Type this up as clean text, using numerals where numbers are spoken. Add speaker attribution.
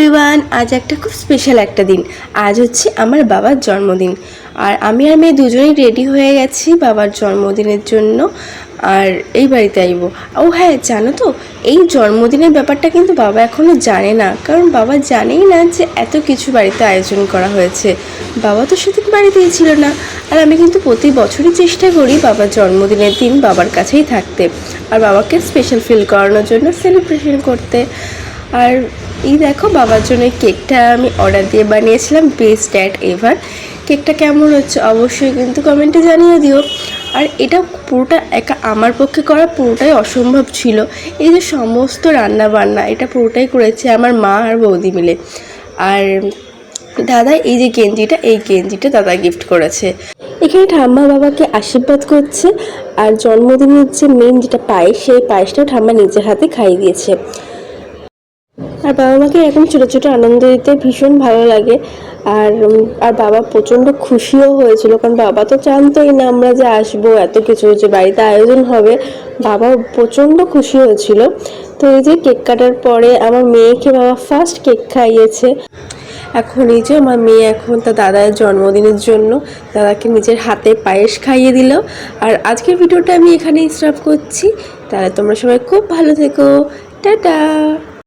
Speaker 1: Everyone, আজ একটা খুব স্পেশাল একটা দিন। আজ হচ্ছে আমার বাবার জন্মদিন, আর আমি আর মেয়ে দুজনেই রেডি হয়ে গেছি বাবার জন্মদিনের জন্য। আর এই বাড়িতে আইব। ও হ্যাঁ, জানো তো, এই জন্মদিনের ব্যাপারটা কিন্তু বাবা এখনও জানে না, কারণ বাবা জানেই না যে এত কিছু বাড়িতে আয়োজন করা হয়েছে। বাবা তো সেদিন বাড়িতেই ছিল না। আর আমি কিন্তু প্রতি বছরই চেষ্টা করি বাবার জন্মদিনের দিন বাবার কাছেই থাকতে, আর বাবাকে স্পেশাল ফিল করানোর জন্য সেলিব্রেশন করতে। আর এই দেখো, বাবার জন্য এই কেকটা আমি অর্ডার দিয়ে বানিয়েছিলাম, বেস্ট ড্যাড এভার। কেকটা কেমন হচ্ছে অবশ্যই কিন্তু কমেন্টে জানিয়ে দিও। আর এটা পুরোটা একা আমার পক্ষে করা পুরোটাই অসম্ভব ছিল। এই যে সমস্ত রান্না বান্না, এটা পুরোটাই করেছে আমার মা আর বৌদি মিলে। আর দাদা এই যে গেঞ্জিটা, এই গেঞ্জিটা দাদা গিফট করেছে। এখানে ঠাম্মা বাবাকে আশীর্বাদ করছে, আর জন্মদিনের যে মেন যেটা পায়েস, সেই পায়েসটাও ঠাম্মা নিজের হাতে খাইয়ে দিয়েছে। আর বাবা মাকে এরকম ছোটো ছোটো আনন্দ দিতে ভীষণ ভালো লাগে। আর বাবা প্রচণ্ড খুশিও হয়েছিল, কারণ বাবা তো জানতোই না আমরা যে আসবো, এত কিছু যে বাড়িতে আয়োজন হবে। বাবা প্রচণ্ড খুশি হয়েছিল। তো এই যে কেক কাটার পরে আমার মেয়েকে বাবা ফার্স্ট কেক খাইয়েছে। এখন এই যে আমার মেয়ে এখন তার দাদার জন্মদিনের জন্য দাদাকে নিজের হাতে পায়েস খাইয়ে দিল। আর আজকের ভিডিওটা আমি এখানেই স্টপ করছি। তাহলে তোমরা সবাই খুব ভালো থেকো। টাটা।